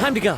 Time to go.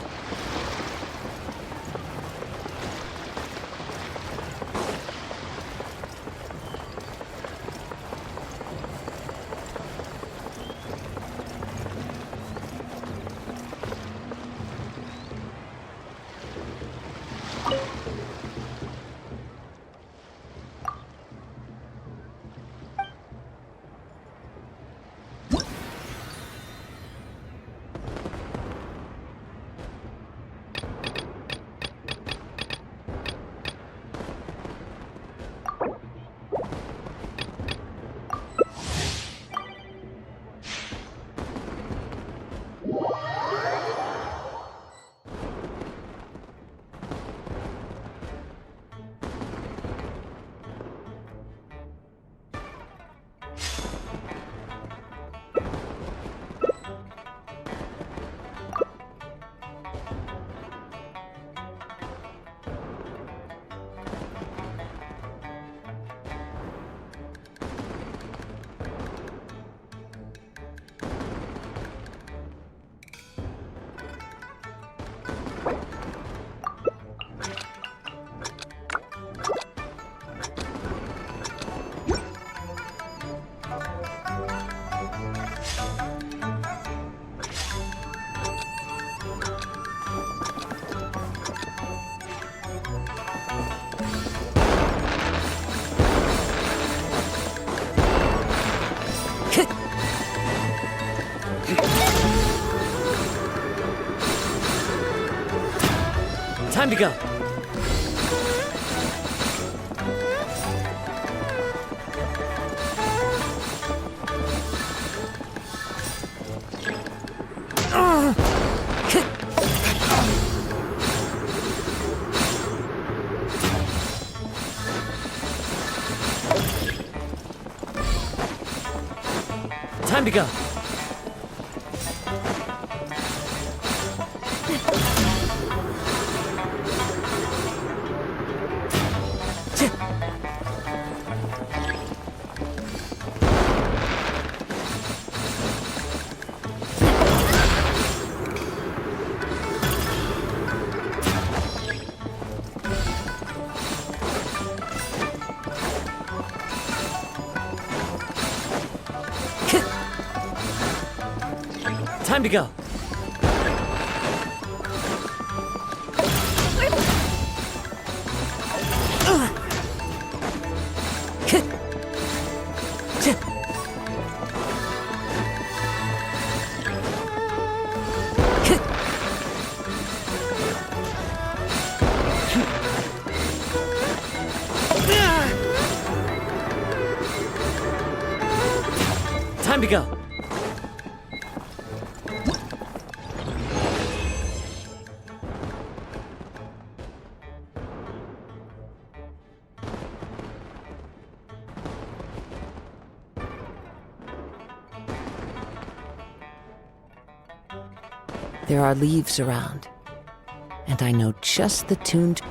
Time to go. Time to go. Time to go. Time to go. There are leaves around, and I know just the tune to...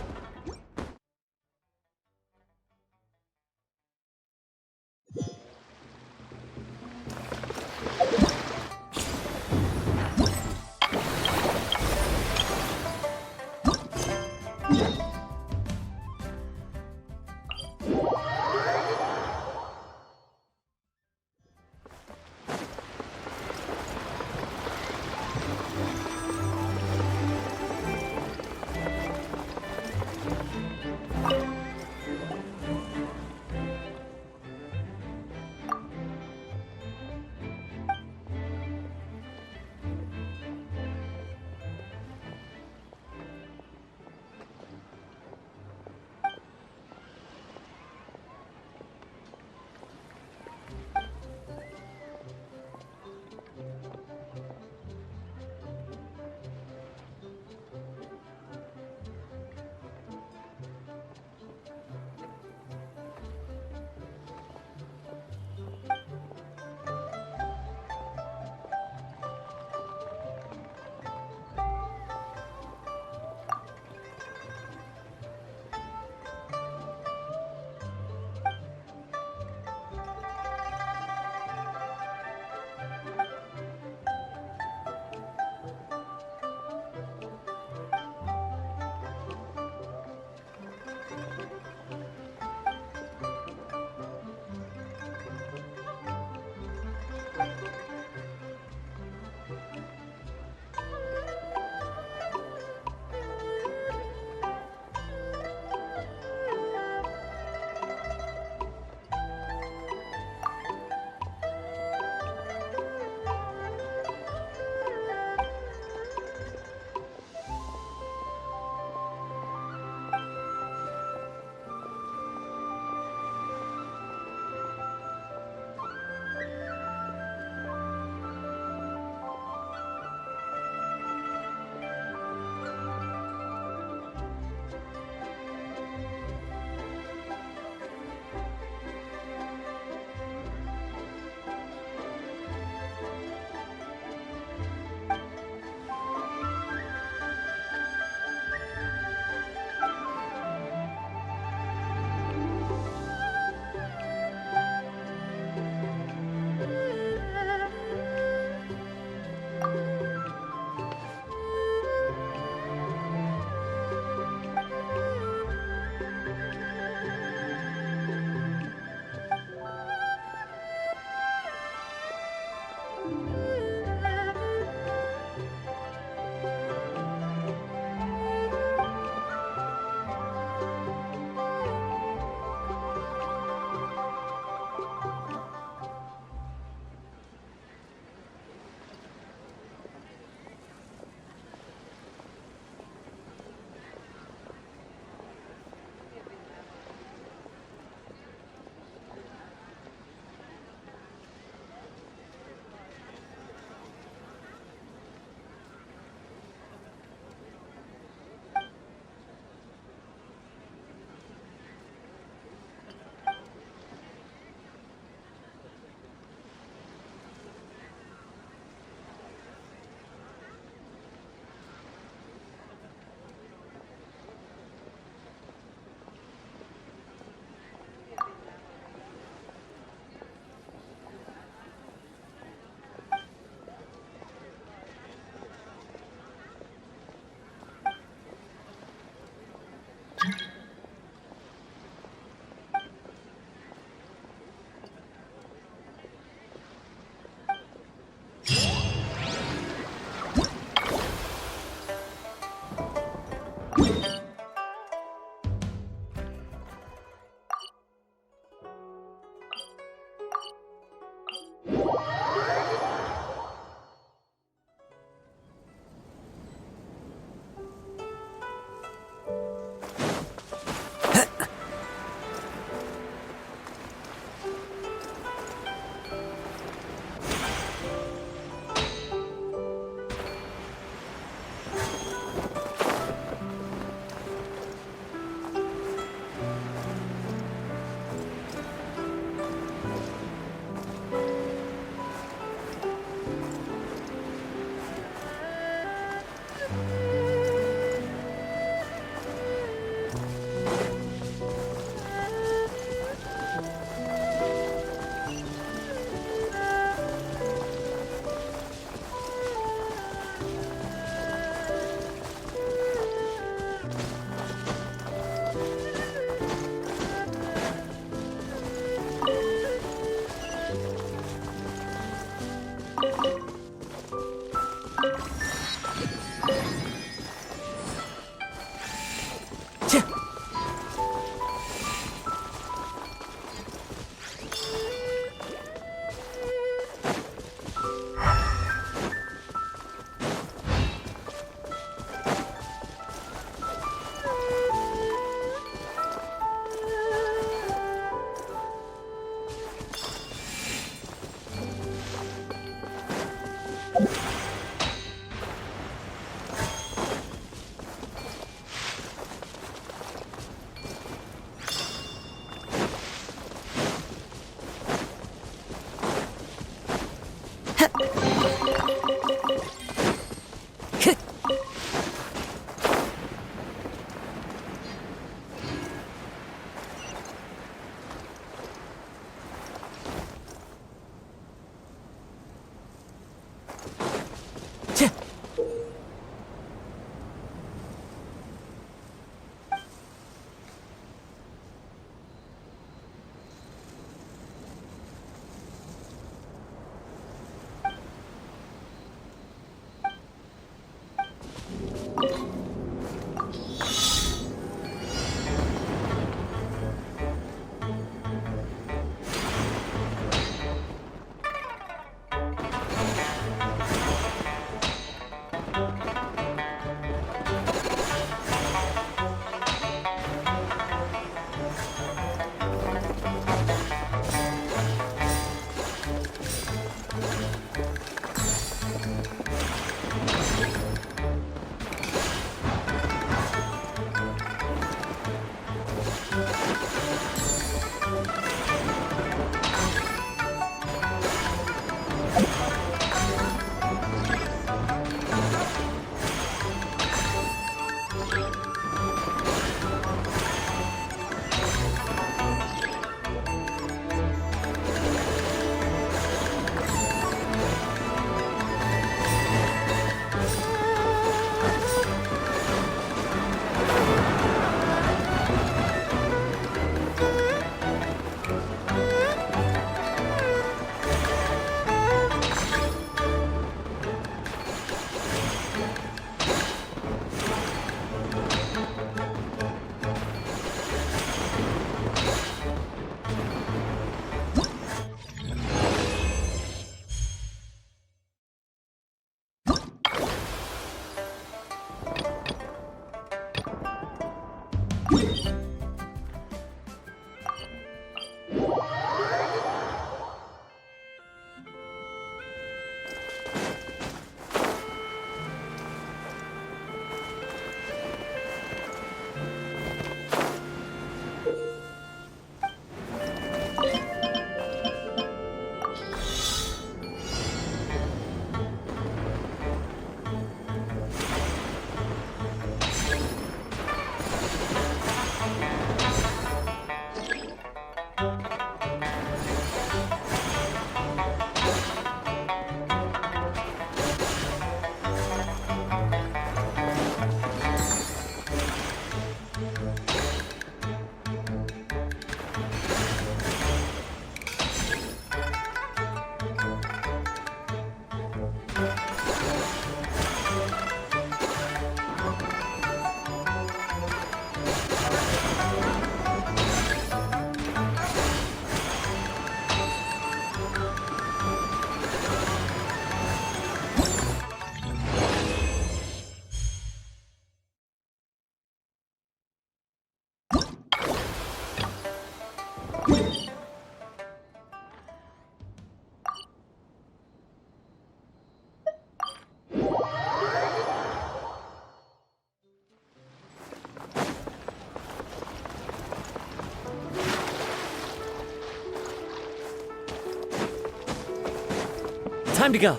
Time to go.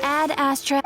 Add Astra.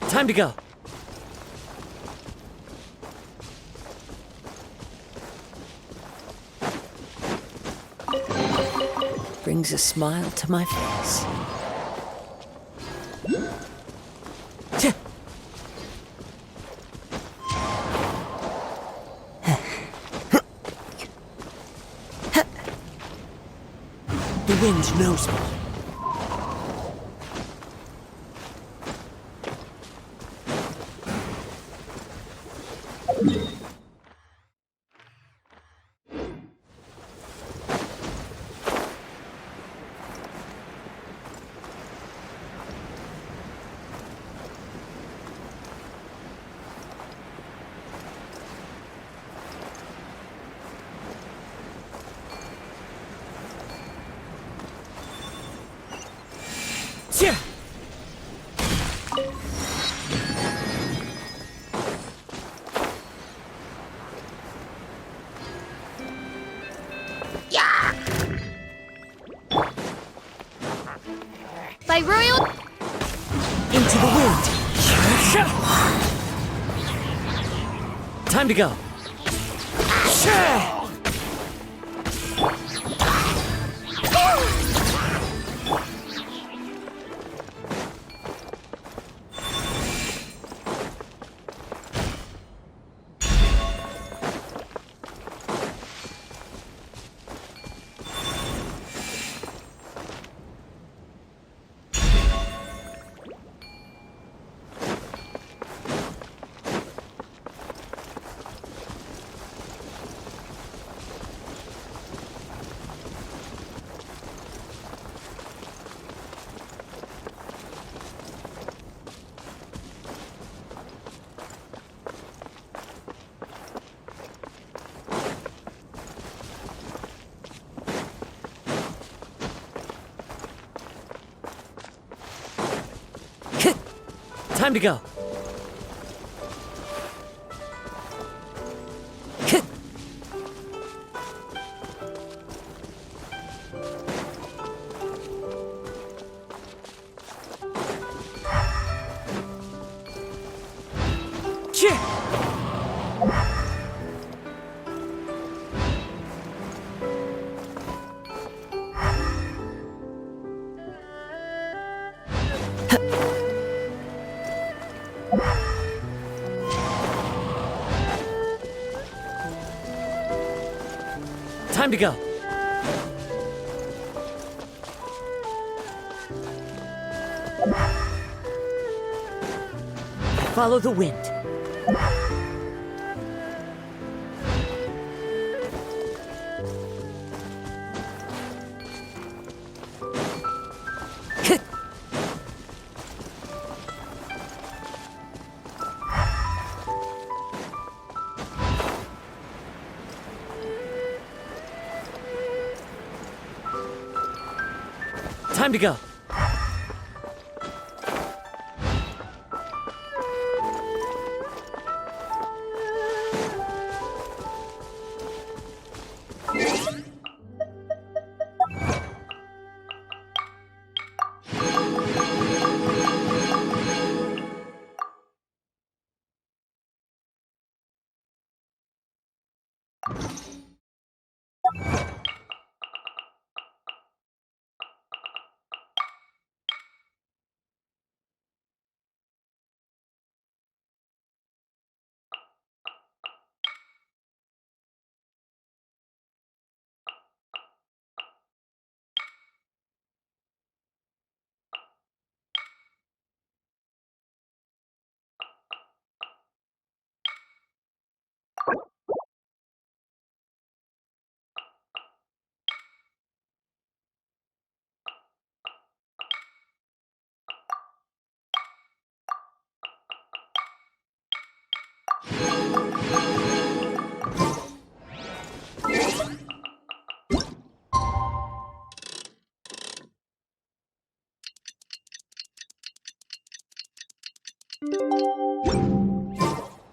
Time to go. Brings a smile to my face. The wind knows me. miHoYo. Into the wind. Time to go. Time to go. Time to go. Follow the wind. Time to go.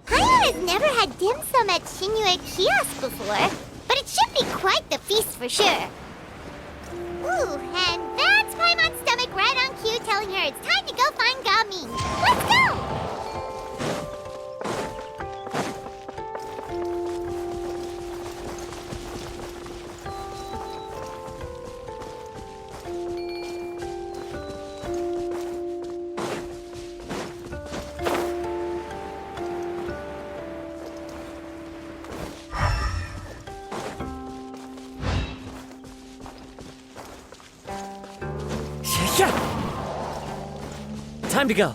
Has never had dim sum at Shinue Kiosk before, but it should be quite the feast for sure. Ooh, and that's Paimon's stomach right on cue telling her it's time to go find Gaming. Let's go! Time to go.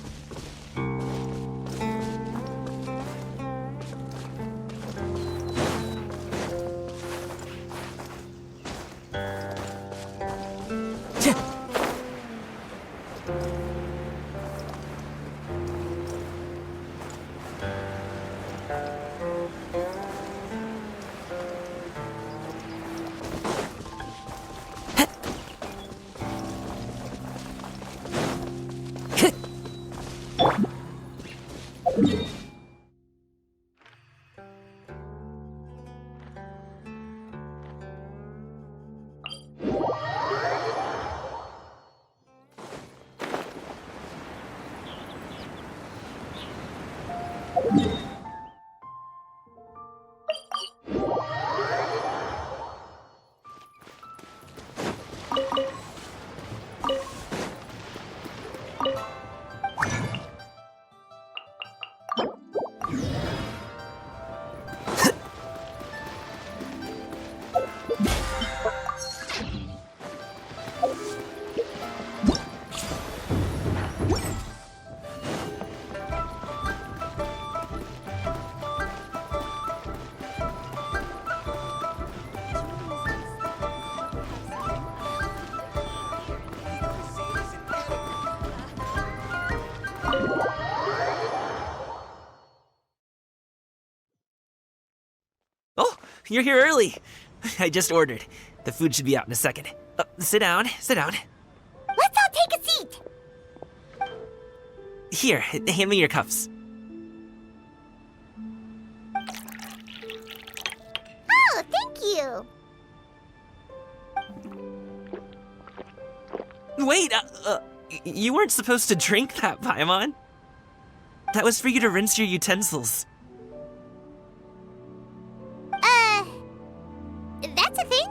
you're here early. I just ordered. The food should be out in a second. Sit down, sit down. Let's all take a seat. Here, hand me your cups. Oh, thank you. Wait, you weren't supposed to drink that, Paimon. That was for you to rinse your utensils. That's a thing?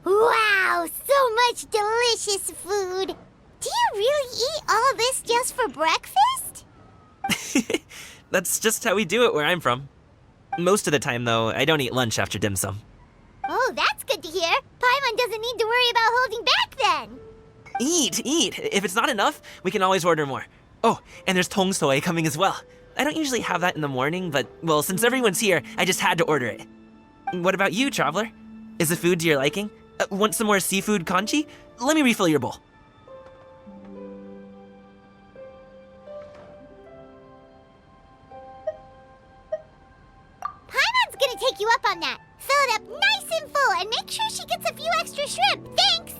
Wow, so much delicious food! Do you really eat all this just for breakfast? That's just how we do it where I'm from. Most of the time, though, I don't eat lunch after dim sum. Oh, that's good to hear. Paimon doesn't need to worry about holding back then. Eat! If it's not enough, we can always order more. Oh, and there's tong soy coming as well. I don't usually have that in the morning, but, well, since everyone's here, I just had to order it. What about you, traveler? Is the food to your liking? Want some more seafood kanji? Let me refill your bowl. Paimon's gonna take you up on that. Fill it up nice and full and make sure she gets a few extra shrimp. Thanks!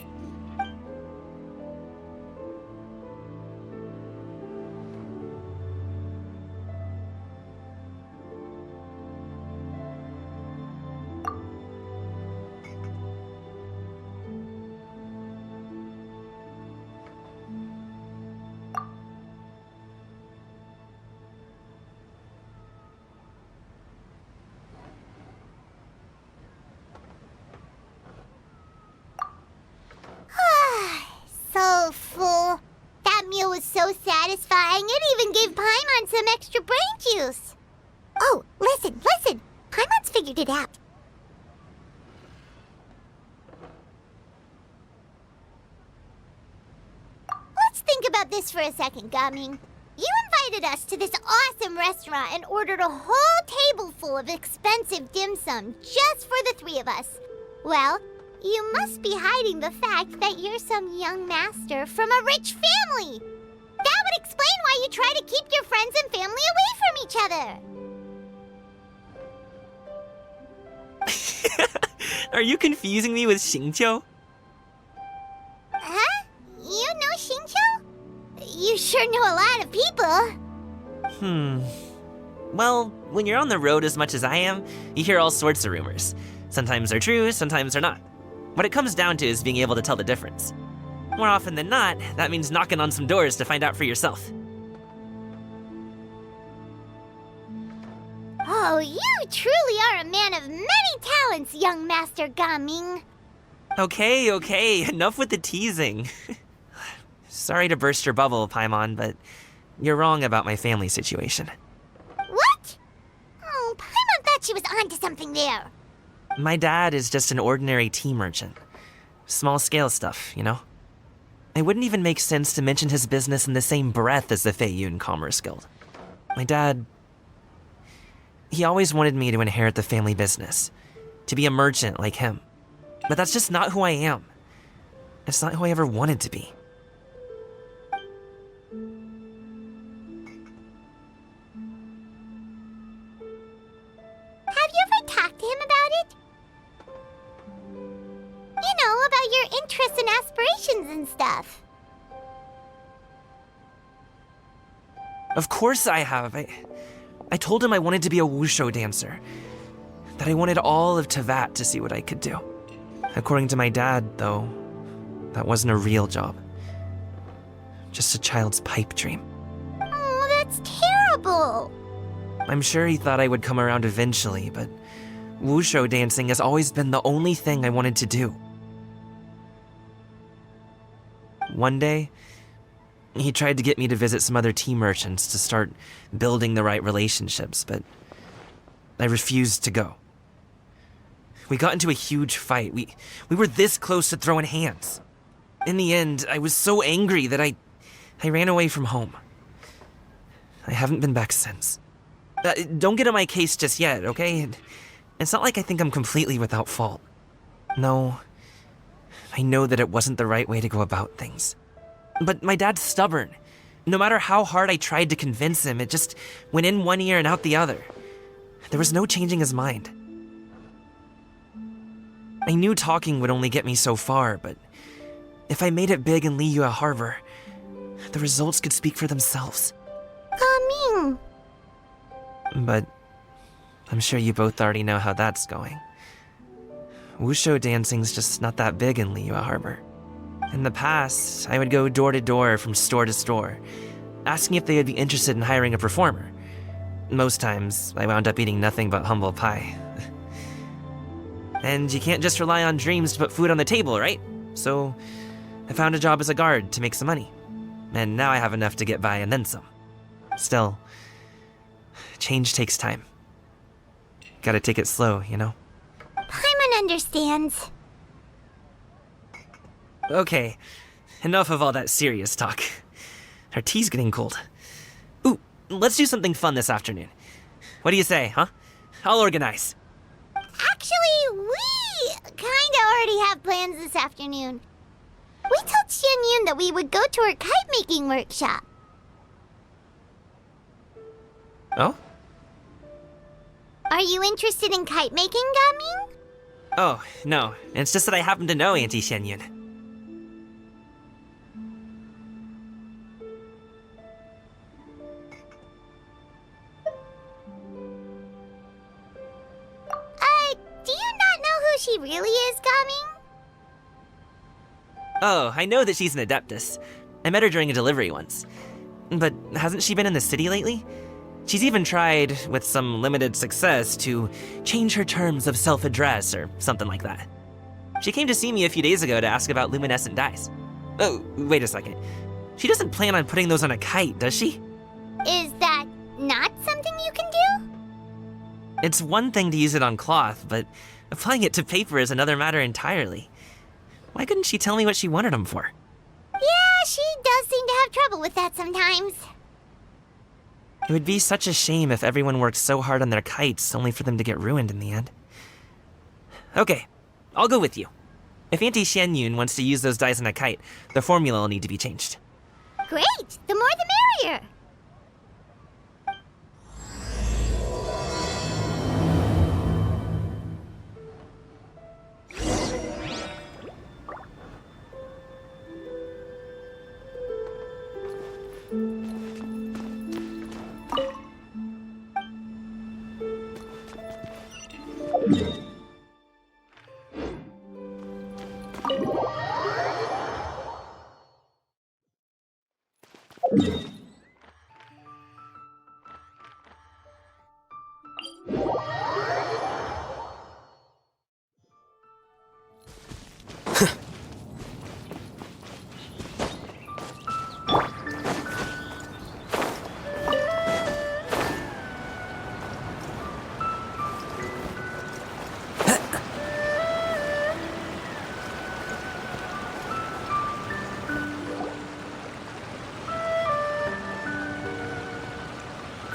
So full. That meal was so satisfying, it even gave Paimon some extra brain juice. Oh, listen! Paimon's figured it out. Let's think about this for a second, Gaming. You invited us to this awesome restaurant and ordered a whole table full of expensive dim sum just for the three of us. Well, you must be hiding the fact that you're some young master from a rich family. That would explain why you try to keep your friends and family away from each other. Are you confusing me with Xingqiu? Huh? You know Xingqiu? You sure know a lot of people. Well, when you're on the road as much as I am, you hear all sorts of rumors. Sometimes they're true, sometimes they're not. What it comes down to is being able to tell the difference. More often than not, that means knocking on some doors to find out for yourself. Oh, you truly are a man of many talents, young Master Gaming. Okay, enough with the teasing. Sorry to burst your bubble, Paimon, but you're wrong about my family situation. What? Oh, Paimon thought she was onto something there. My dad is just an ordinary tea merchant. Small scale stuff, you know? It wouldn't even make sense to mention his business in the same breath as the Feiyun Commerce Guild. My dad... he always wanted me to inherit the family business, to be a merchant like him. But that's just not who I am. It's not who I ever wanted to be. Have you ever talked to him about it? You know, about your interests and aspirations and stuff. Of course I have. I told him I wanted to be a wushu dancer. That I wanted all of Tevat to see what I could do. According to my dad, though, that wasn't a real job. Just a child's pipe dream. Oh, that's terrible. I'm sure he thought I would come around eventually, but wushu dancing has always been the only thing I wanted to do. One day, he tried to get me to visit some other tea merchants to start building the right relationships, but I refused to go. We got into a huge fight. We were this close to throwing hands. In the end, I was so angry that I ran away from home. I haven't been back since. Don't get on my case just yet, okay? It's not like I think I'm completely without fault. No, I know that it wasn't the right way to go about things. But my dad's stubborn. No matter how hard I tried to convince him, it just went in one ear and out the other. There was no changing his mind. I knew talking would only get me so far, but if I made it big in Liyue Harbor, the results could speak for themselves. Coming. But I'm sure you both already know how that's going. Wushu dancing's just not that big in Liyue Harbor. In the past, I would go door to door from store to store, asking if they would be interested in hiring a performer. Most times, I wound up eating nothing but humble pie. And you can't just rely on dreams to put food on the table, right? So I found a job as a guard to make some money. And now I have enough to get by and then some. Still, change takes time. Gotta take it slow, you know? Paimon understands. Okay, enough of all that serious talk. Our tea's getting cold. Ooh, let's do something fun this afternoon. What do you say, huh? I'll organize. Actually, we kinda already have plans this afternoon. We told Xianyun that we would go to her kite-making workshop. Oh? Are you interested in kite-making, Gaming? Oh, no. It's just that I happen to know Auntie Xianyun. Do you not know who she really is, Gaming? Oh, I know that she's an Adeptus. I met her during a delivery once. But hasn't she been in the city lately? She's even tried, with some limited success, to change her terms of self-address or something like that. She came to see me a few days ago to ask about luminescent dyes. Oh, wait a second. She doesn't plan on putting those on a kite, does she? Is that not something you can do? It's one thing to use it on cloth, but applying it to paper is another matter entirely. Why couldn't she tell me what she wanted them for? Yeah, she does seem to have trouble with that sometimes. It would be such a shame if everyone worked so hard on their kites only for them to get ruined in the end. Okay, I'll go with you. If Auntie Xianyun wants to use those dyes on a kite, the formula will need to be changed. Great! The more the merrier!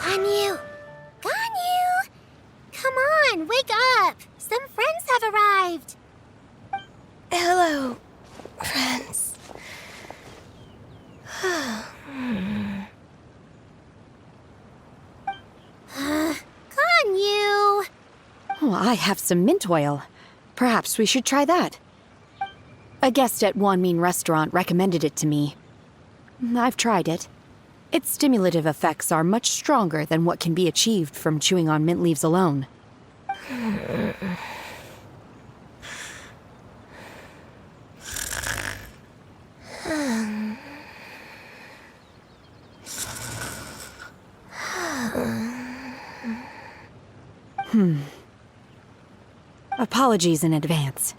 Ganyu! Ganyu! Come on, wake up! Some friends have arrived! Hello, friends. Ganyu! Oh, I have some mint oil. Perhaps we should try that. A guest at Wanmin Restaurant recommended it to me. I've tried it. Its stimulative effects are much stronger than what can be achieved from chewing on mint leaves alone. Apologies in advance.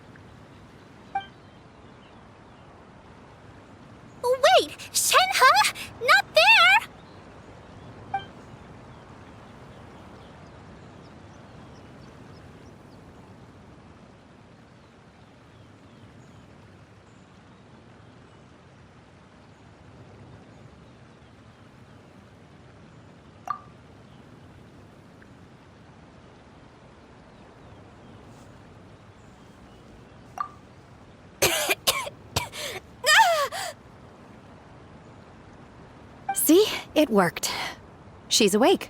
Wait! Shenhe? Not there! It worked. She's awake.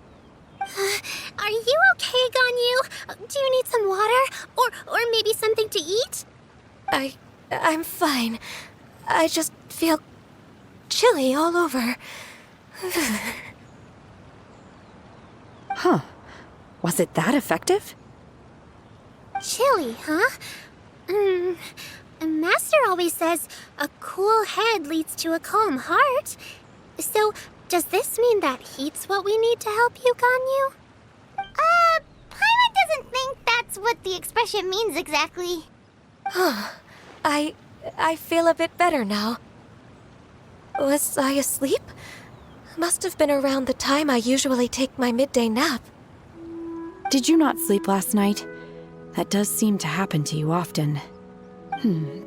Are you okay, Ganyu? Do you need some water? Or maybe something to eat? I'm fine. I just feel chilly all over. Huh. Was it that effective? Chilly, huh? Master always says a cool head leads to a calm heart. So, does this mean that heat's what we need to help you, Ganyu? Paimon doesn't think that's what the expression means exactly. I feel a bit better now. Was I asleep? Must have been around the time I usually take my midday nap. Did you not sleep last night? That does seem to happen to you often.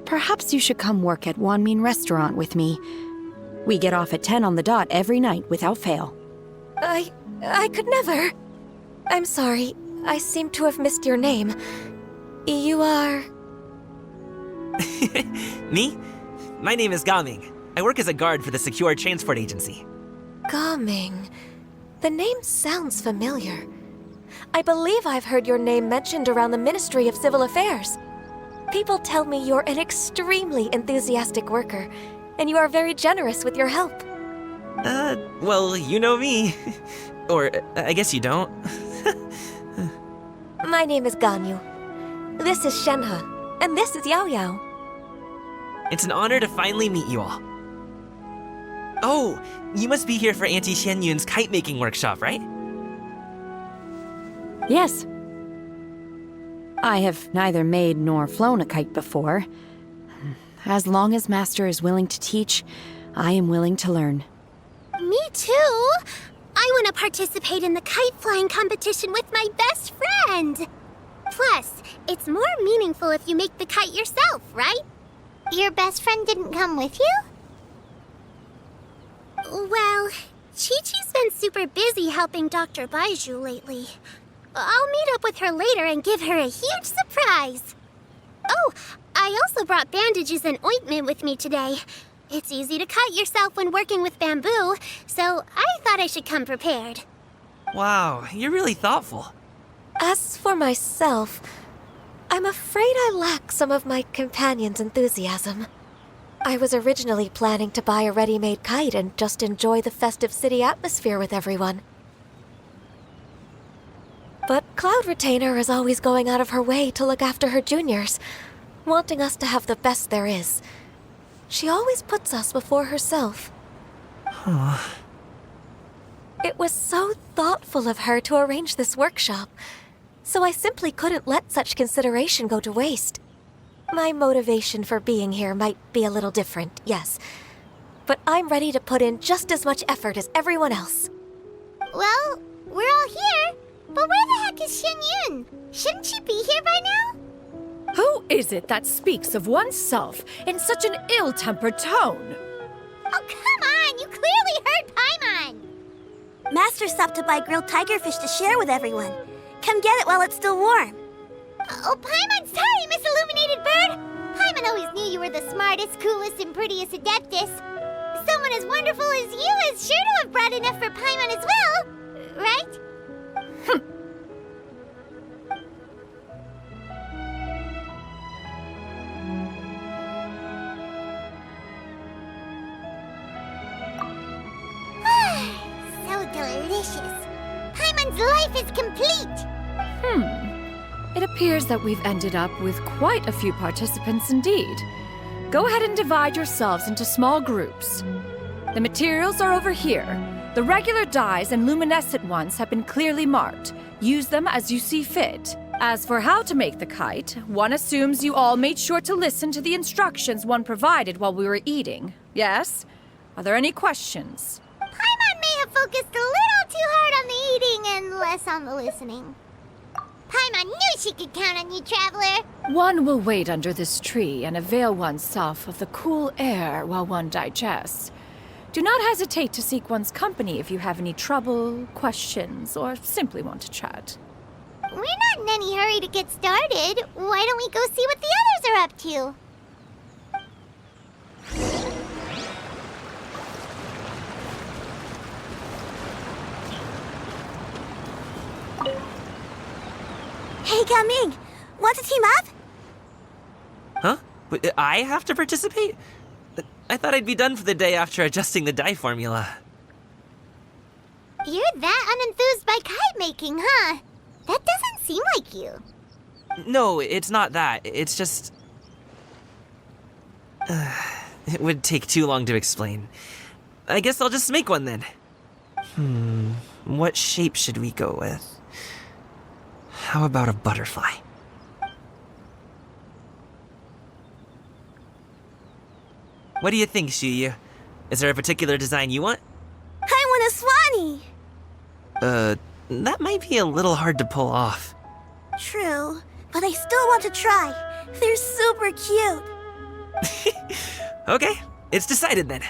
Perhaps you should come work at Wanmin Restaurant with me. We get off at 10 on the dot every night without fail. I could never. I'm sorry. I seem to have missed your name. You are... Me? My name is Gaming. I work as a guard for the Secure Transport Agency. Gaming. The name sounds familiar. I believe I've heard your name mentioned around the Ministry of Civil Affairs. People tell me you're an extremely enthusiastic worker, and you are very generous with your help. Well, you know me. Or, I guess you don't. My name is Ganyu. This is Shenhe, and this is Yao Yao. It's an honor to finally meet you all. Oh, you must be here for Auntie Xianyun's kite-making workshop, right? Yes. I have neither made nor flown a kite before. As long as Master is willing to teach, I am willing to learn. Me too! I want to participate in the kite flying competition with my best friend! Plus, it's more meaningful if you make the kite yourself, right? Your best friend didn't come with you? Well, Chi-Chi's been super busy helping Dr. Baiju lately. I'll meet up with her later and give her a huge surprise. Oh, I also brought bandages and ointment with me today. It's easy to cut yourself when working with bamboo, so I thought I should come prepared. Wow, you're really thoughtful. As for myself, I'm afraid I lack some of my companion's enthusiasm. I was originally planning to buy a ready-made kite and just enjoy the festive city atmosphere with everyone. But Cloud Retainer is always going out of her way to look after her juniors, wanting us to have the best there is. She always puts us before herself. It was so thoughtful of her to arrange this workshop, so I simply couldn't let such consideration go to waste. My motivation for being here might be a little different, yes, but I'm ready to put in just as much effort as everyone else. Well, we're all here, but where the heck is Xianyun? Shouldn't she be here by now? Who is it that speaks of oneself in such an ill-tempered tone? Oh, come on! You clearly heard Paimon! Master stopped to buy grilled tigerfish to share with everyone. Come get it while it's still warm. Oh, Paimon, sorry, Miss Illuminated Bird! Paimon always knew you were the smartest, coolest, and prettiest Adeptus. Someone as wonderful as you is sure to have brought enough for Paimon as well, right? So delicious. Paimon's life is complete! It appears that we've ended up with quite a few participants indeed. Go ahead and divide yourselves into small groups. The materials are over here. The regular dyes and luminescent ones have been clearly marked. Use them as you see fit. As for how to make the kite, one assumes you all made sure to listen to the instructions one provided while we were eating. Yes? Are there any questions? Paimon may have focused a little too hard on the eating and less on the listening. Paimon knew she could count on you, Traveler. One will wait under this tree and avail oneself of the cool air while one digests. Do not hesitate to seek one's company if you have any trouble, questions, or simply want to chat. We're not in any hurry to get started. Why don't we go see what the others are up to? Hey, Gaming! Want to team up? Huh? But I have to participate? I thought I'd be done for the day after adjusting the dye formula. You're that unenthused by kite making, huh? That doesn't seem like you. No, it's not that. It's just... it would take too long to explain. I guess I'll just make one then. What shape should we go with? How about a butterfly? What do you think, Shiyu? Is there a particular design you want? I want a swanee! That might be a little hard to pull off. True, but I still want to try. They're super cute. Okay, it's decided then.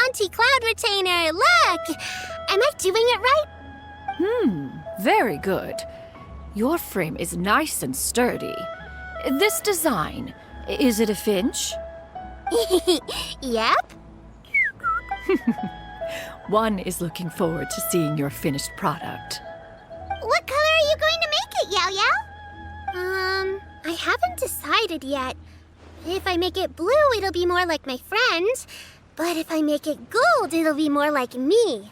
Auntie Cloud Retainer, look! Am I doing it right? Very good. Your frame is nice and sturdy. This design, is it a finch? Yep. One is looking forward to seeing your finished product. What color are you going to make it, Yao Yao? I haven't decided yet. If I make it blue, it'll be more like my friend. But if I make it gold, it'll be more like me.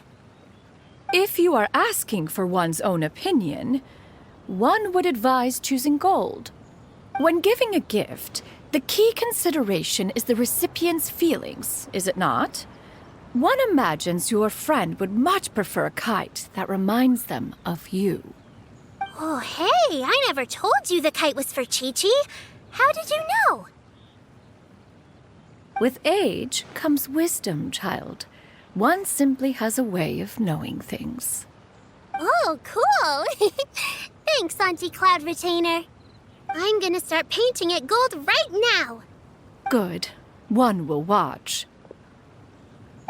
If you are asking for one's own opinion, one would advise choosing gold. When giving a gift, the key consideration is the recipient's feelings, is it not? One imagines your friend would much prefer a kite that reminds them of you. Oh, hey, I never told you the kite was for Chi-Chi. How did you know? With age comes wisdom, child. One simply has a way of knowing things. Oh, cool. Thanks, Auntie Cloud Retainer. I'm gonna start painting it gold right now. Good. One will watch.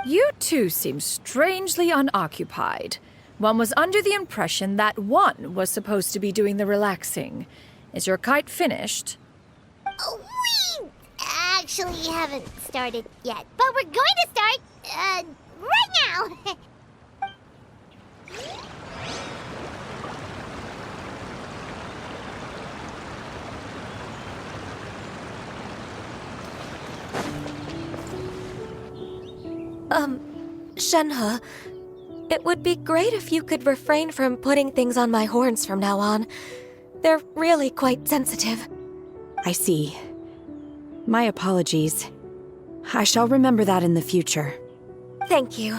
You two seem strangely unoccupied. One was under the impression that one was supposed to be doing the relaxing. Is your kite finished? We actually haven't started yet, but we're going to start, right now. Shenhe, it would be great if you could refrain from putting things on my horns from now on. They're really quite sensitive. I see. My apologies. I shall remember that in the future. Thank you.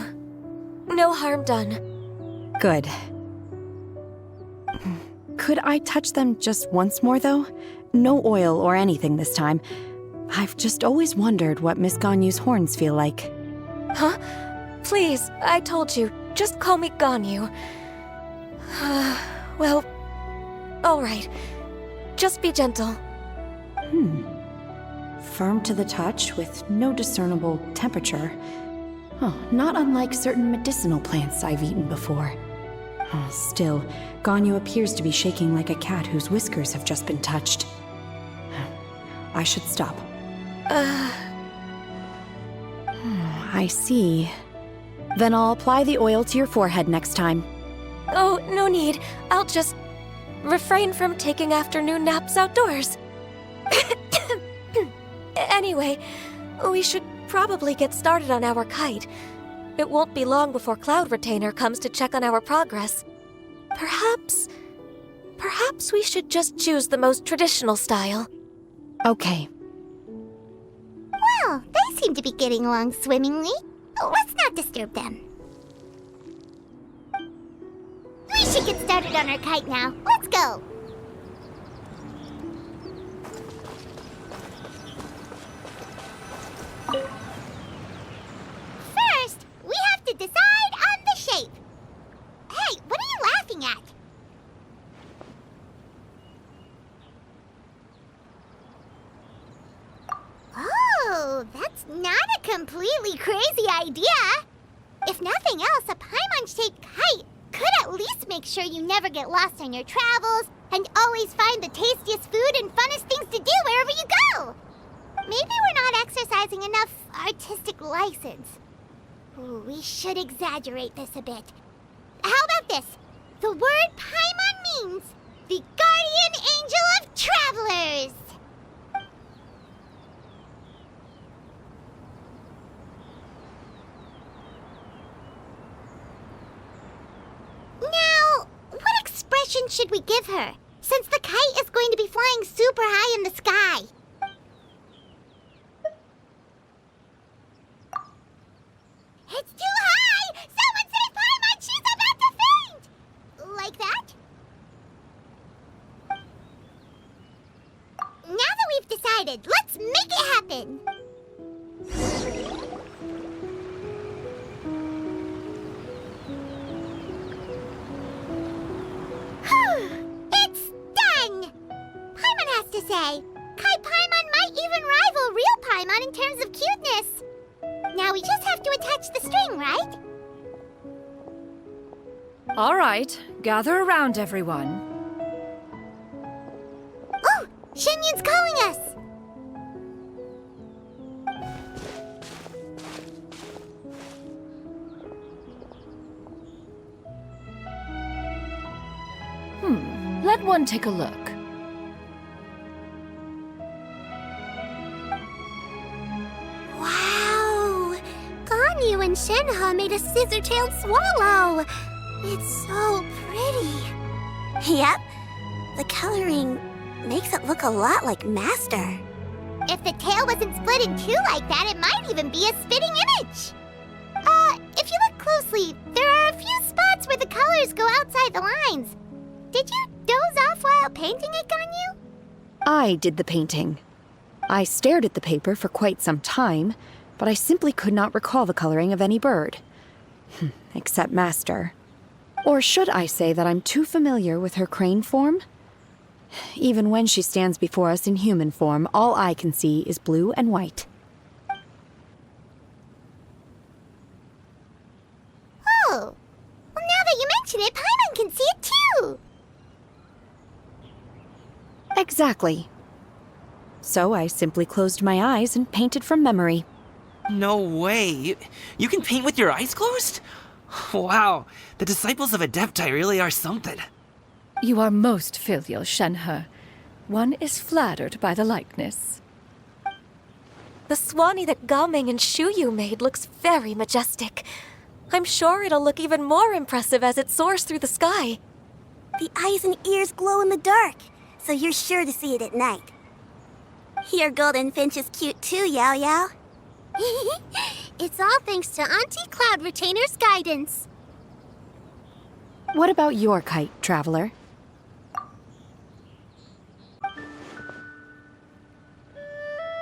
No harm done. Good. Could I touch them just once more, though? No oil or anything this time. I've just always wondered what Miss Ganyu's horns feel like. Huh? Please, I told you. Just call me Ganyu. Well, all right. Just be gentle. Firm to the touch with no discernible temperature. Oh, not unlike certain medicinal plants I've eaten before. Still, Ganyu appears to be shaking like a cat whose whiskers have just been touched. I should stop. I see. Then I'll apply the oil to your forehead next time. Oh, no need. I'll just refrain from taking afternoon naps outdoors. Anyway, we should probably get started on our kite. It won't be long before Cloud Retainer comes to check on our progress. Perhaps we should just choose the most traditional style. Okay. Well, they seem to be getting along swimmingly. Let's not disturb them. We should get started on our kite now. Let's go. First, we have to decide on the shape. Hey, what are you laughing at? Oh, that's not a completely crazy idea. If If nothing else, a Paimon-shaped kite could at least make sure you never get lost on your travels and always find the tastiest food and funnest things to do wherever you go. Maybe we're not exercising enough artistic license. Ooh, we should exaggerate this a bit. How about this? The word Paimon means the guardian angel of travelers. Now, what expression should we give her, since the kite is going to be flying super high in the sky? It's too high! Someone save Paimon! She's about to faint! Like that? Now that we've decided, let's make it happen! It's done! Paimon has to say, Kai Paimon might even rival real Paimon in terms of cuteness. Now we just have to attach the string, right? All right, gather around, everyone. Oh! Shenyun's calling us! Let one take a look. Wow! Ganyu and Shenhe made a scissor-tailed swallow! It's so pretty. Yep. The coloring makes it look a lot like Master. If the tail wasn't split in two like that, it might even be a spitting image. If you look closely, there are a few spots where the colors go outside the lines. Did you doze off while painting it, Ganyu? I did the painting. I stared at the paper for quite some time, but I simply could not recall the coloring of any bird. Except Master. Or should I say that I'm too familiar with her crane form? Even when she stands before us in human form, all I can see is blue and white. Oh! Well, now that you mention it, Paimon can see it too! Exactly. So I simply closed my eyes and painted from memory. No way. You can paint with your eyes closed? Wow, the disciples of Adepti really are something. You are most filial, Shenhe. One is flattered by the likeness. The Swanee that Gaming and Shuyu made looks very majestic. I'm sure it'll look even more impressive as it soars through the sky. The eyes and ears glow in the dark, so you're sure to see it at night. Your golden finch is cute too, Yao Yao. It's all thanks to Auntie Cloud Retainer's guidance. What about your kite, Traveler?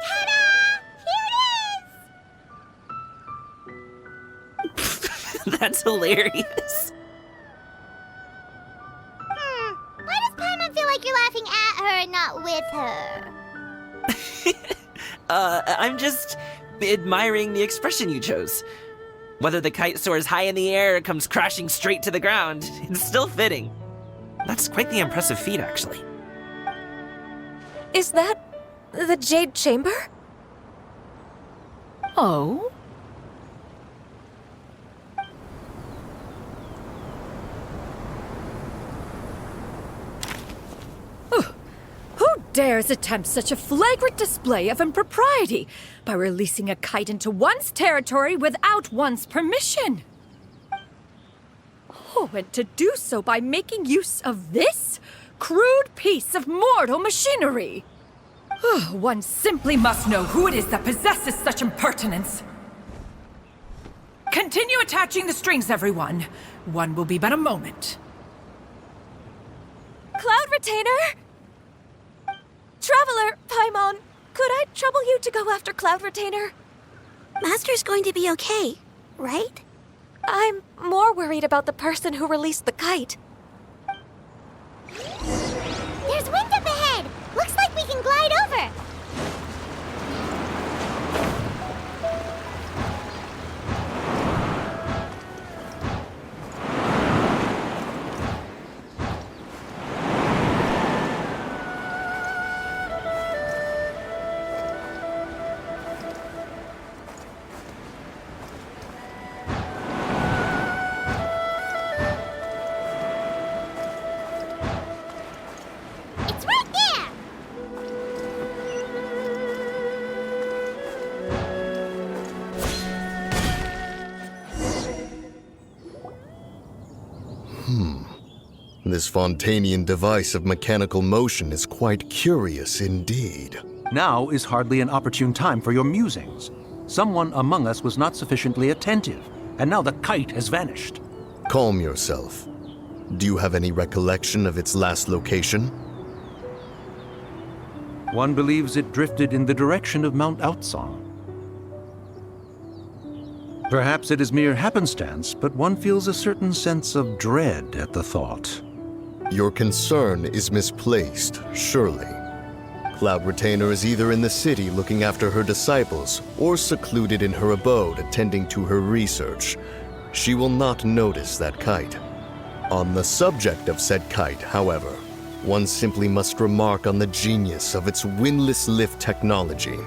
Ta-da! Here it is! That's hilarious. Why does Paimon feel like you're laughing at her and not with her? I'm just admiring the expression you chose. Whether the kite soars high in the air or comes crashing straight to the ground, it's still fitting. That's quite the impressive feat, actually. Is that the Jade Chamber? Oh? Who dares attempt such a flagrant display of impropriety by releasing a kite into one's territory without one's permission? Oh, and to do so by making use of this crude piece of mortal machinery. One simply must know who it is that possesses such impertinence. Continue attaching the strings, everyone. One will be but a moment. Cloud Retainer! Traveler, Paimon, could I trouble you to go after Cloud Retainer? Master's going to be okay, right? I'm more worried about the person who released the kite. There's wind up ahead! Looks like we can glide over! This Fontanian device of mechanical motion is quite curious indeed. Now is hardly an opportune time for your musings. Someone among us was not sufficiently attentive, and now the kite has vanished. Calm yourself. Do you have any recollection of its last location? One believes it drifted in the direction of Mount Outsong. Perhaps it is mere happenstance, but one feels a certain sense of dread at the thought. Your concern is misplaced, surely. Cloud Retainer is either in the city looking after her disciples, or secluded in her abode attending to her research. She will not notice that kite. On the subject of said kite, however, one simply must remark on the genius of its windlass lift technology.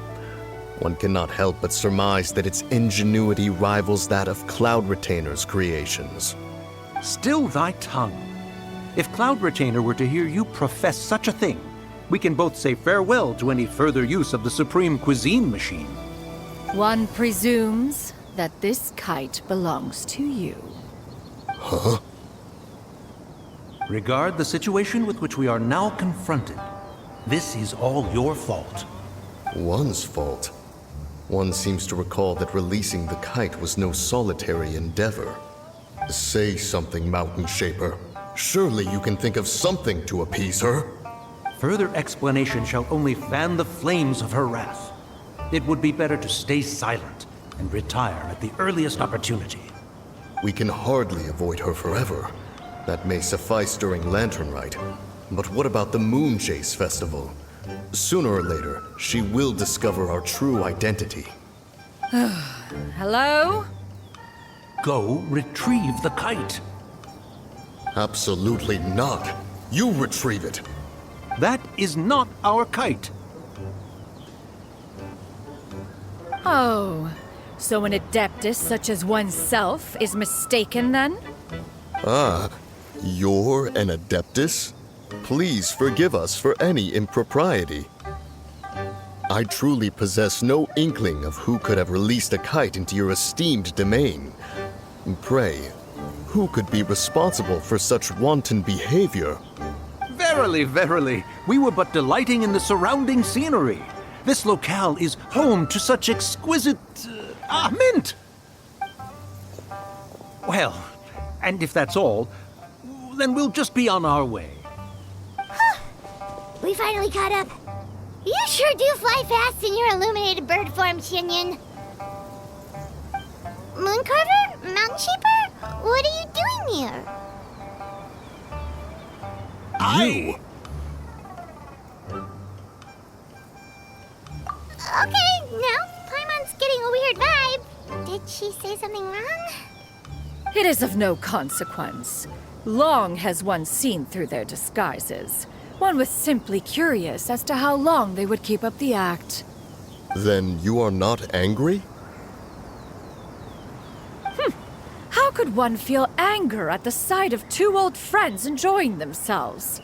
One cannot help but surmise that its ingenuity rivals that of Cloud Retainer's creations. Still thy tongue. If Cloud Retainer were to hear you profess such a thing, we can both say farewell to any further use of the Supreme Cuisine Machine. One presumes that this kite belongs to you. Huh? Regard the situation with which we are now confronted. This is all your fault. One's fault. One seems to recall that releasing the kite was no solitary endeavor. Say something, Mountain Shaper. Surely you can think of something to appease her. Further explanation shall only fan the flames of her wrath. It would be better to stay silent and retire at the earliest opportunity. We can hardly avoid her forever. That may suffice during Lantern Rite. But what about the Moon Chase Festival? Sooner or later, she will discover our true identity. Hello? Go retrieve the kite. Absolutely not. You retrieve it. That is not our kite. Oh, so an adeptus such as oneself is mistaken then? Ah, you're an Adeptus? Please forgive us for any impropriety. I truly possess no inkling of who could have released a kite into your esteemed domain. Pray, who could be responsible for such wanton behavior? Verily, verily, we were but delighting in the surrounding scenery. This locale is home to such exquisite... mint! Well, and if that's all, then we'll just be on our way. We finally caught up. You sure do fly fast in your illuminated bird form, Shinyan. Mooncarver? Mountain Shaper? What are you doing here? You! Okay, now Paimon's getting a weird vibe. Did she say something wrong? It is of no consequence. Long has one seen through their disguises. One was simply curious as to how long they would keep up the act. Then you are not angry? How could one feel anger at the sight of two old friends enjoying themselves?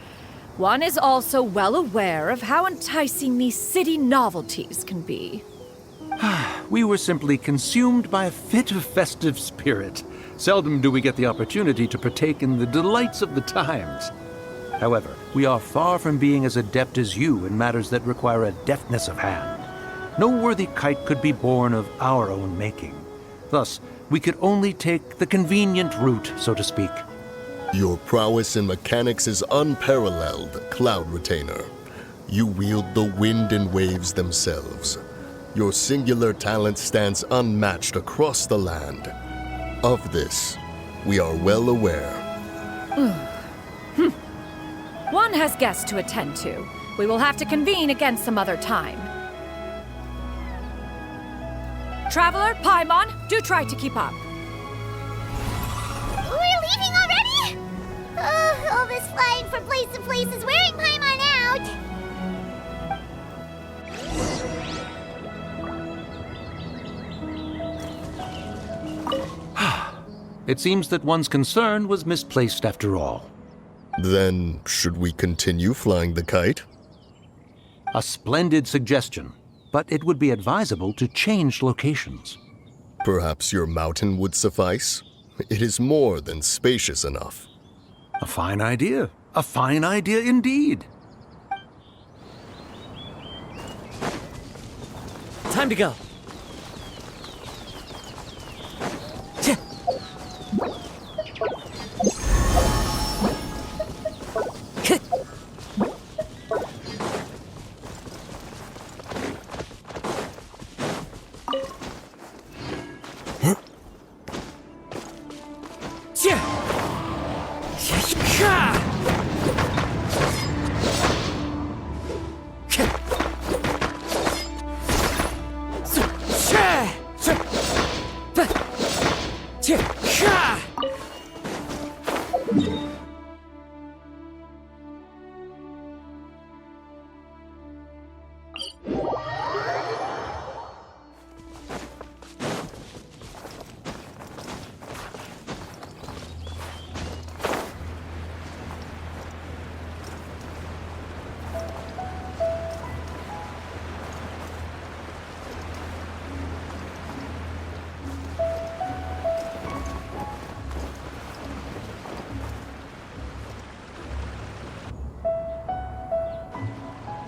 One is also well aware of how enticing these city novelties can be. We were simply consumed by a fit of festive spirit. Seldom do we get the opportunity to partake in the delights of the times. However, we are far from being as adept as you in matters that require a deftness of hand. No worthy kite could be born of our own making. Thus, we could only take the convenient route, so to speak. Your prowess in mechanics is unparalleled, Cloud Retainer. You wield the wind and waves themselves. Your singular talent stands unmatched across the land. Of this, we are well aware. One has guests to attend to. We will have to convene again some other time. Traveler, Paimon, do try to keep up. We're leaving already? All this flying from place to place is wearing Paimon out. It seems that one's concern was misplaced after all. Then, should we continue flying the kite? A splendid suggestion, but it would be advisable to change locations. Perhaps your mountain would suffice? It is more than spacious enough. A fine idea. A fine idea indeed. Time to go.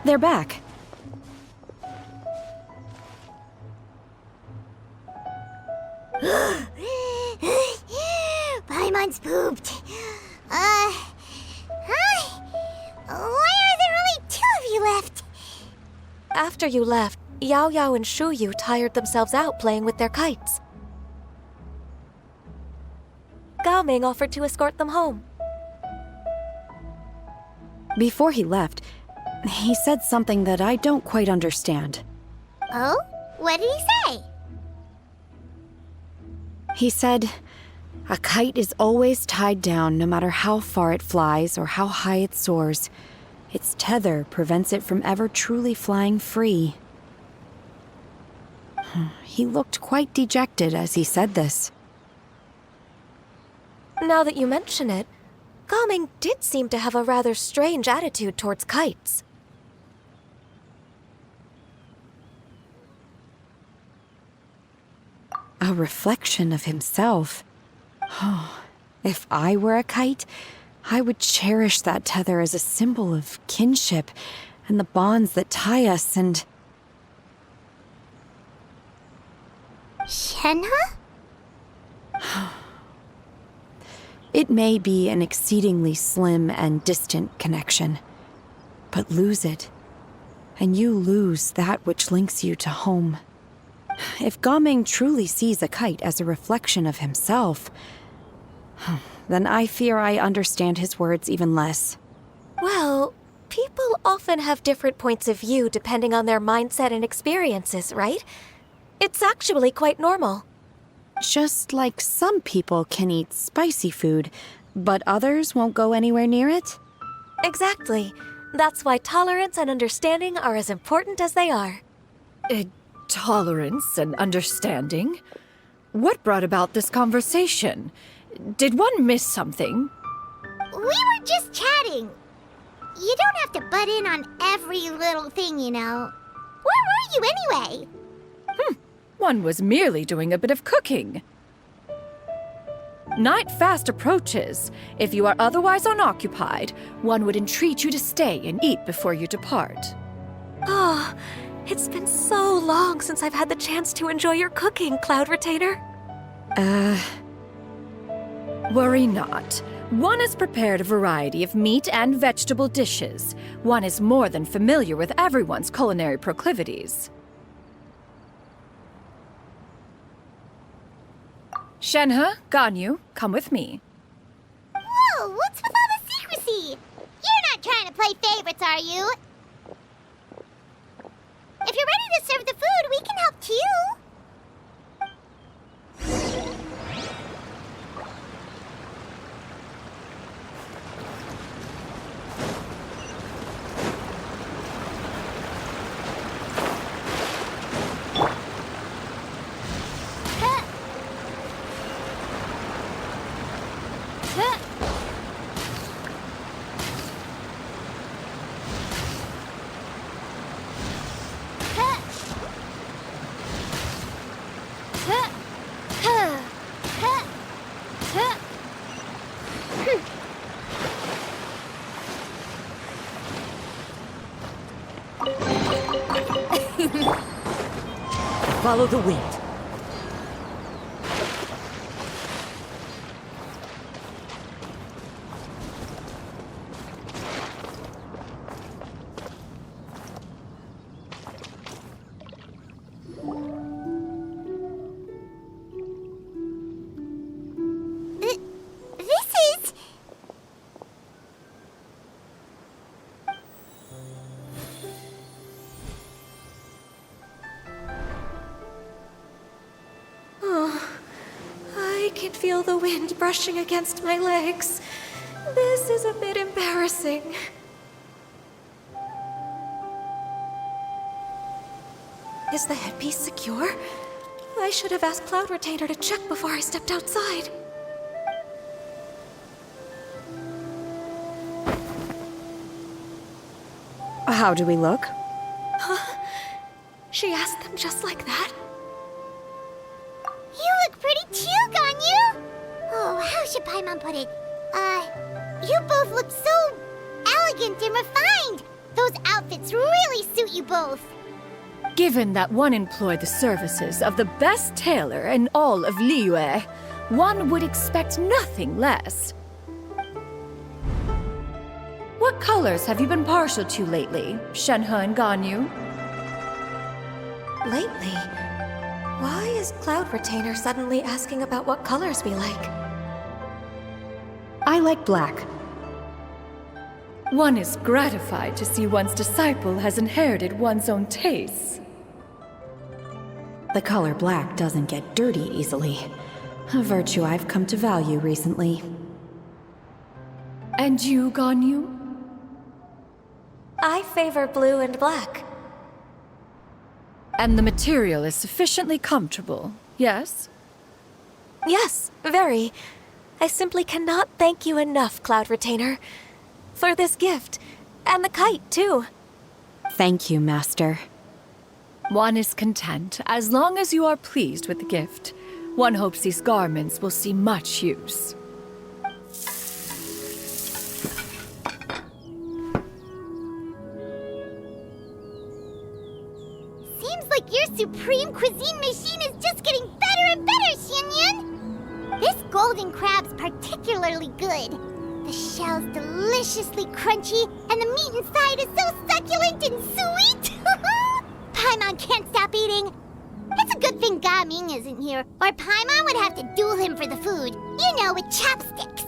They're back. Paimon's pooped. Hi. Why are there only 2 of you left? After you left, Yao Yao and Shu Yu tired themselves out playing with their kites. Gao Ming offered to escort them home. Before he left, he said something that I don't quite understand. Oh? What did he say? He said, a kite is always tied down no matter how far it flies or how high it soars. Its tether prevents it from ever truly flying free. He looked quite dejected as he said this. Now that you mention it, Gao Ming did seem to have a rather strange attitude towards kites. A reflection of himself. Oh, if I were a kite, I would cherish that tether as a symbol of kinship and the bonds that tie us and... Shenhe? It may be an exceedingly slim and distant connection, but lose it, and you lose that which links you to home. If Gao Ming truly sees a kite as a reflection of himself, then I fear I understand his words even less. Well, people often have different points of view depending on their mindset and experiences, right? It's actually quite normal. Just like some people can eat spicy food, but others won't go anywhere near it? Exactly. That's why tolerance and understanding are as important as they are. Tolerance and understanding? What brought about this conversation? Did one miss something? We were just chatting. You don't have to butt in on every little thing, you know. Where were you anyway? One was merely doing a bit of cooking. Night fast approaches. If you are otherwise unoccupied, one would entreat you to stay and eat before you depart. Oh, it's been so long since I've had the chance to enjoy your cooking, Cloud Retainer. Worry not. One has prepared a variety of meat and vegetable dishes. One is more than familiar with everyone's culinary proclivities. Shenhe, Ganyu, come with me. Whoa, what's with all the secrecy? You're not trying to play favorites, are you? If you're ready to serve the food, we can help too. Follow the wind. This is... I can feel the wind brushing against my legs. This is a bit embarrassing. Is the headpiece secure? I should have asked Cloud Retainer to check before I stepped outside. How do we look? She asked them just like that? You look pretty too, Ganyu! Oh, how should Paimon put it? You both look so elegant and refined! Those outfits really suit you both! Given that one employed the services of the best tailor in all of Liyue, one would expect nothing less. What colors have you been partial to lately, Shenhe and Ganyu? Lately? Why is Cloud Retainer suddenly asking about what colors we like? I like black. One is gratified to see one's disciple has inherited one's own tastes. The color black doesn't get dirty easily, a virtue I've come to value recently. And you, Ganyu? I favor blue and black. And the material is sufficiently comfortable, yes? Yes, very. I simply cannot thank you enough, Cloud Retainer. For this gift. And the kite, too. Thank you, Master. One is content as long as you are pleased with the gift. One hopes these garments will see much use. Seems like your supreme cuisine machine is just getting better and better, Xinyun! This golden crab's particularly good. The shell's deliciously crunchy, and the meat inside is so succulent and sweet! Paimon can't stop eating. It's a good thing Gaming isn't here, or Paimon would have to duel him for the food. You know, with chopsticks.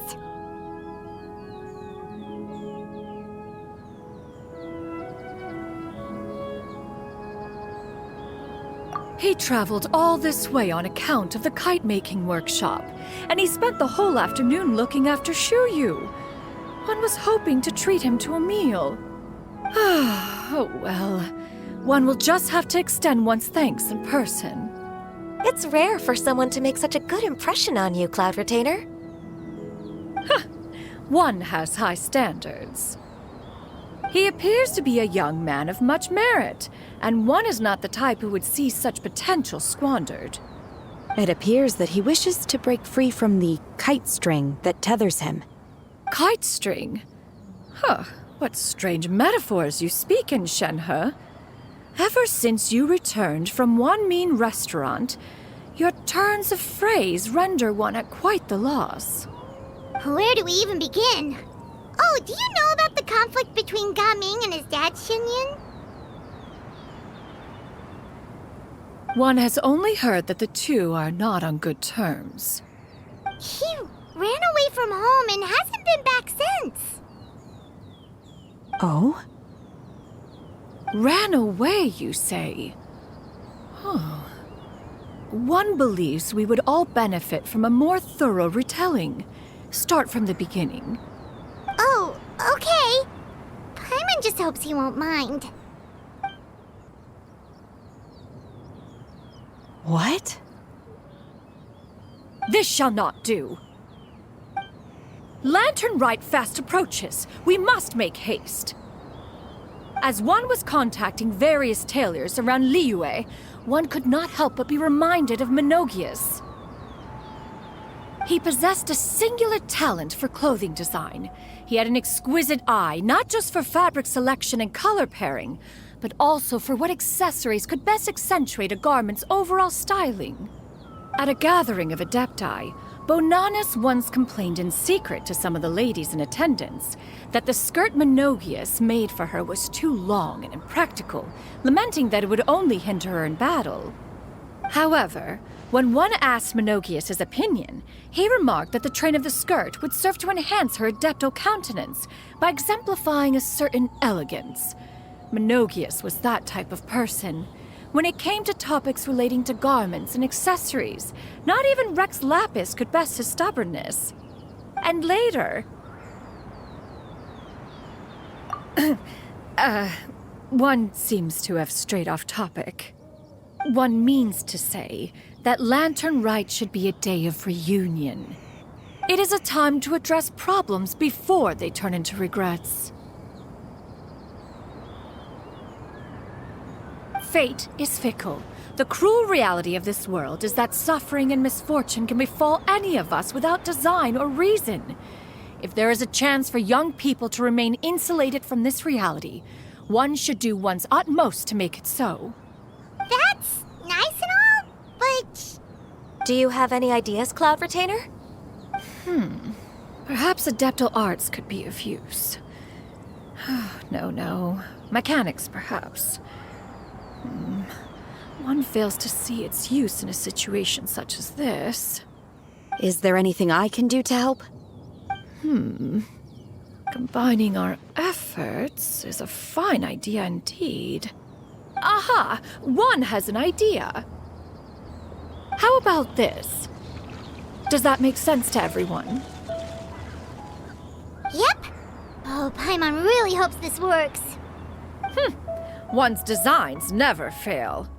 He traveled all this way on account of the kite-making workshop, and he spent the whole afternoon looking after Shuyu. One was hoping to treat him to a meal. Oh well, one will just have to extend one's thanks in person. It's rare for someone to make such a good impression on you, Cloud Retainer. One has high standards. He appears to be a young man of much merit, and one is not the type who would see such potential squandered. It appears that he wishes to break free from the kite string that tethers him. Kite string? What strange metaphors you speak in, Shenhe. Ever since you returned from one mean restaurant, your turns of phrase render one at quite the loss. Where do we even begin? Oh, do you know about the conflict between Gaming and his dad, Xinyun? One has only heard that the two are not on good terms. He ran away from home and hasn't been back since. Oh? Ran away, you say? One believes we would all benefit from a more thorough retelling. Start from the beginning. Oh, okay. Paimon just hopes he won't mind. What? This shall not do. Lantern Rite fast approaches. We must make haste. As one was contacting various tailors around Liyue, one could not help but be reminded of Minogius. He possessed a singular talent for clothing design. He had an exquisite eye, not just for fabric selection and color pairing, but also for what accessories could best accentuate a garment's overall styling. At a gathering of Adepti, Bonanis once complained in secret to some of the ladies in attendance that the skirt Minogius made for her was too long and impractical, lamenting that it would only hinder her in battle. However, when one asked Minogius his opinion, he remarked that the train of the skirt would serve to enhance her adeptal countenance by exemplifying a certain elegance. Minogius was that type of person. When it came to topics relating to garments and accessories, not even Rex Lapis could best his stubbornness. And later... one seems to have strayed off topic. One means to say that Lantern Rite should be a day of reunion. It is a time to address problems before they turn into regrets. Fate is fickle. The cruel reality of this world is that suffering and misfortune can befall any of us without design or reason. If there is a chance for young people to remain insulated from this reality, one should do one's utmost to make it so. That's nice and all, but... Do you have any ideas, Cloud Retainer? Perhaps adeptal arts could be of use. No. Mechanics, perhaps. One fails to see its use in a situation such as this. Is there anything I can do to help? Combining our efforts is a fine idea indeed. Aha! One has an idea. How about this? Does that make sense to everyone? Yep. Oh, Paimon really hopes this works. One's designs never fail.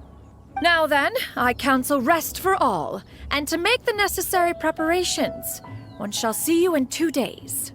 Now then, I counsel rest for all, and to make the necessary preparations. One shall see you in 2 days.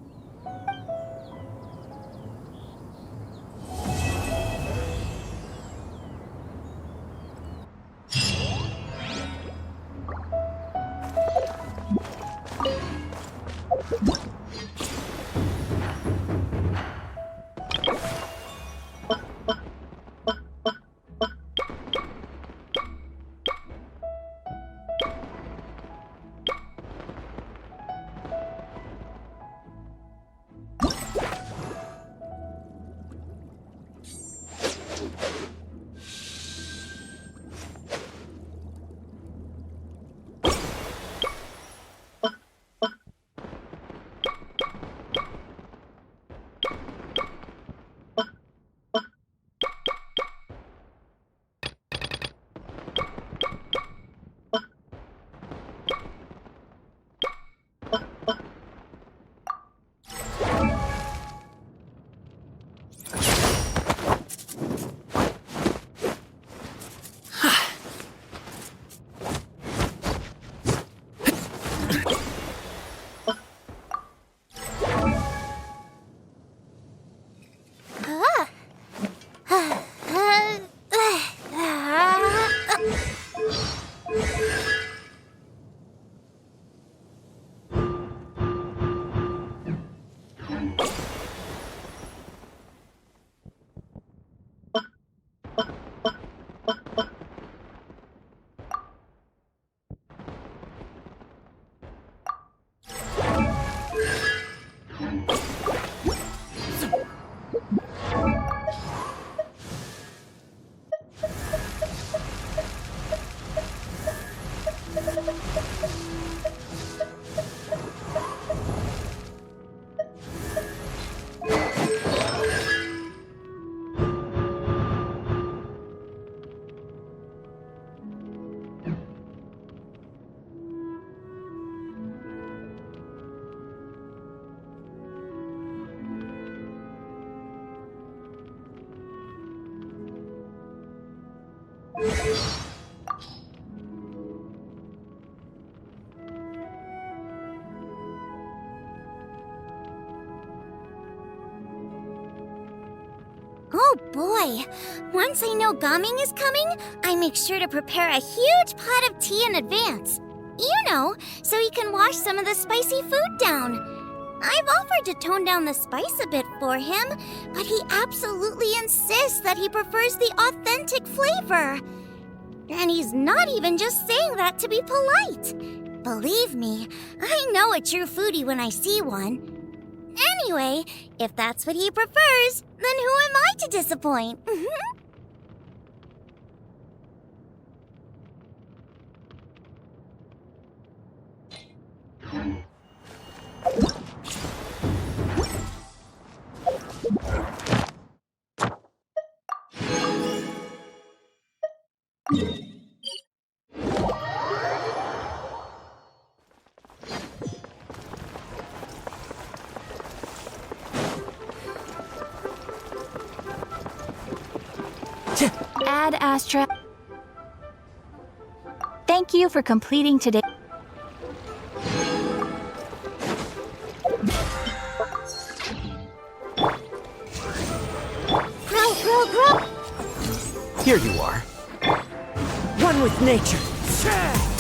Oh boy! Once I know Gaming is coming, I make sure to prepare a huge pot of tea in advance. You know, so he can wash some of the spicy food down. I've offered to tone down the spice a bit for him, but he absolutely insists that he prefers the authentic flavor. And he's not even just saying that to be polite. Believe me, I know a true foodie when I see one. Anyway, if that's what he prefers, then who am I to disappoint? Ad Astra. Thank you for completing today. Here you are. One with nature.